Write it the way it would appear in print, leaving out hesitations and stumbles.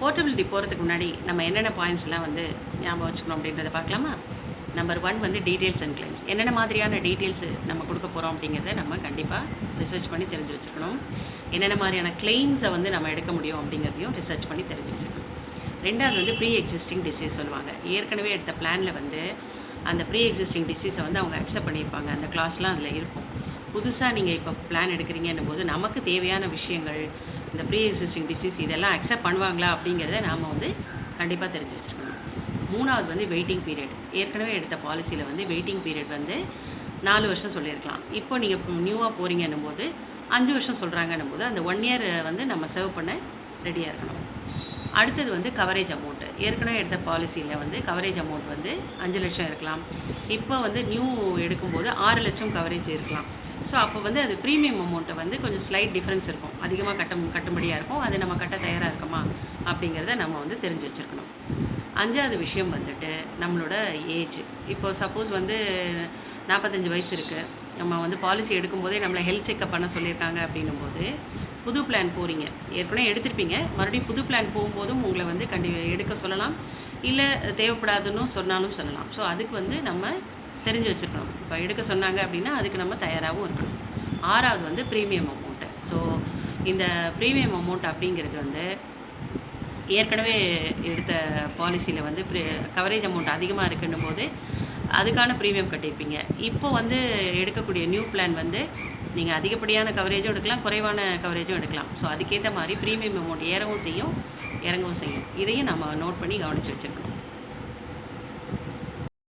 Portability போகிறதுக்கு முன்னாடி நம்ம என்னென்ன பாயிண்ட்ஸ்லாம் வந்து ஞாபகம் வச்சுக்கணும் அப்படின்றத பார்க்கலாமா? நம்பர் 1 வந்து டீட்டெயில்ஸ் அண்ட் கிளைம்ஸ். என்னென்ன மாதிரியான டீட்டெயில்ஸ் நம்ம கொடுக்க போகிறோம் அப்படிங்கிறத நம்ம கண்டிப்பாக ரிசர்ச் பண்ணி தெரிஞ்சு வச்சுக்கணும். என்னென்ன மாதிரியான கிளைம்ஸை வந்து நம்ம எடுக்க முடியும் அப்படிங்கிறதையும் ரிசர்ச் பண்ணி தெரிஞ்சு வச்சுக்கணும். ரெண்டாவது வந்து ப்ரீ எக்ஸிஸ்டிங் டிசீஸ் சொல்லுவாங்க. ஏற்கனவே எடுத்த பிளானில் வந்து அந்த ப்ரீ எக்ஸிஸ்டிங் டிசீஸை வந்து அவங்க அக்செப்ட் பண்ணியிருப்பாங்க. அந்த கிளாஸ்லாம் அதில் இருக்கும். புதுசாக நீங்கள் இப்போ பிளான் எடுக்கிறீங்கன்னும் போது நமக்கு தேவையான விஷயங்கள் இந்த ப்ரீ எக்ஸிஸ்டிங் டிசீஸ் இதெல்லாம் அக்செப்ட் பண்ணுவாங்களா அப்படிங்கிறத நாம் வந்து கண்டிப்பாக தெரிஞ்சு வச்சுக்கணும். மூணாவது வந்து வெயிட்டிங் பீரியட். ஏற்கனவே எடுத்த பாலிசியில் வந்து வெயிட்டிங் பீரியட் வந்து 4 வருஷம் சொல்லியிருக்கலாம். இப்போ நீங்கள் நியூவாக போகிறீங்கன்னும் போது 5 வருஷம் சொல்கிறாங்கன்னும் போது அந்த 1 இயர் வந்து நம்ம சர்வ் பண்ண ரெடியாக இருக்கணும். அடுத்தது வந்து கவரேஜ் அமௌண்ட்டு. ஏற்கனவே எடுத்த பாலிசியில் வந்து கவரேஜ் அமௌண்ட் வந்து 5 லட்சம் இருக்கலாம். இப்போ வந்து நியூ எடுக்கும்போது 6 லட்சம் கவரேஜ் இருக்கலாம். ஸோ அப்போ வந்து அது ப்ரீமியம் அமௌண்ட்டை வந்து கொஞ்சம் ஸ்லைட் டிஃப்ரென்ஸ் இருக்கும். அதிகமாக கட்டும்படியாக இருக்கும். அதை நம்ம கட்ட தயாராக இருக்கோமா அப்படிங்கிறத நம்ம வந்து தெரிஞ்சு வச்சுருக்கணும். 5வது விஷயம் வந்துட்டு நம்மளோட ஏஜ். இப்போ சப்போஸ் வந்து 45 வயசு இருக்குது, நம்ம வந்து பாலிசி எடுக்கும்போதே நம்மளை ஹெல்த் செக்கப் பண்ண சொல்லியிருக்காங்க அப்படின்னும் போது புது பிளான் போகிறீங்க, ஏற்கனவே எடுத்திருப்பீங்க, மறுபடியும் புது பிளான் போகும்போதும் உங்களை வந்து எடுக்க சொல்லலாம், இல்லை தேவைப்படாதுன்னு சொன்னாலும் சொல்லலாம். ஸோ அதுக்கு வந்து நம்ம தெரிஞ்சு வச்சுருக்கணும். இப்போ எடுக்க சொன்னாங்க அப்படின்னா அதுக்கு நம்ம தயாராகவும் இருக்கணும். 6வது வந்து ப்ரீமியம் அமௌண்ட்டு. ஸோ இந்த ப்ரீமியம் அமௌண்ட் அப்படிங்கிறது வந்து ஏற்கனவே எடுத்த பாலிசியில் வந்து கவரேஜ் அமௌண்ட் அதிகமாக இருக்குன்னும் போது அதுக்கான ப்ரீமியம் கட்டியிருப்பீங்க. இப்போ வந்து எடுக்கக்கூடிய நியூ பிளான் வந்து நீங்கள் அதிகப்படியான கவரேஜும் எடுக்கலாம், குறைவான கவரேஜும் எடுக்கலாம். ஸோ அதுக்கேற்ற மாதிரி ப்ரீமியம் அமௌண்ட் ஏறவும் செய்யும், இறங்கவும் செய்யும். இதையும் நம்ம நோட் பண்ணி கவனித்து வச்சுருக்கணும்.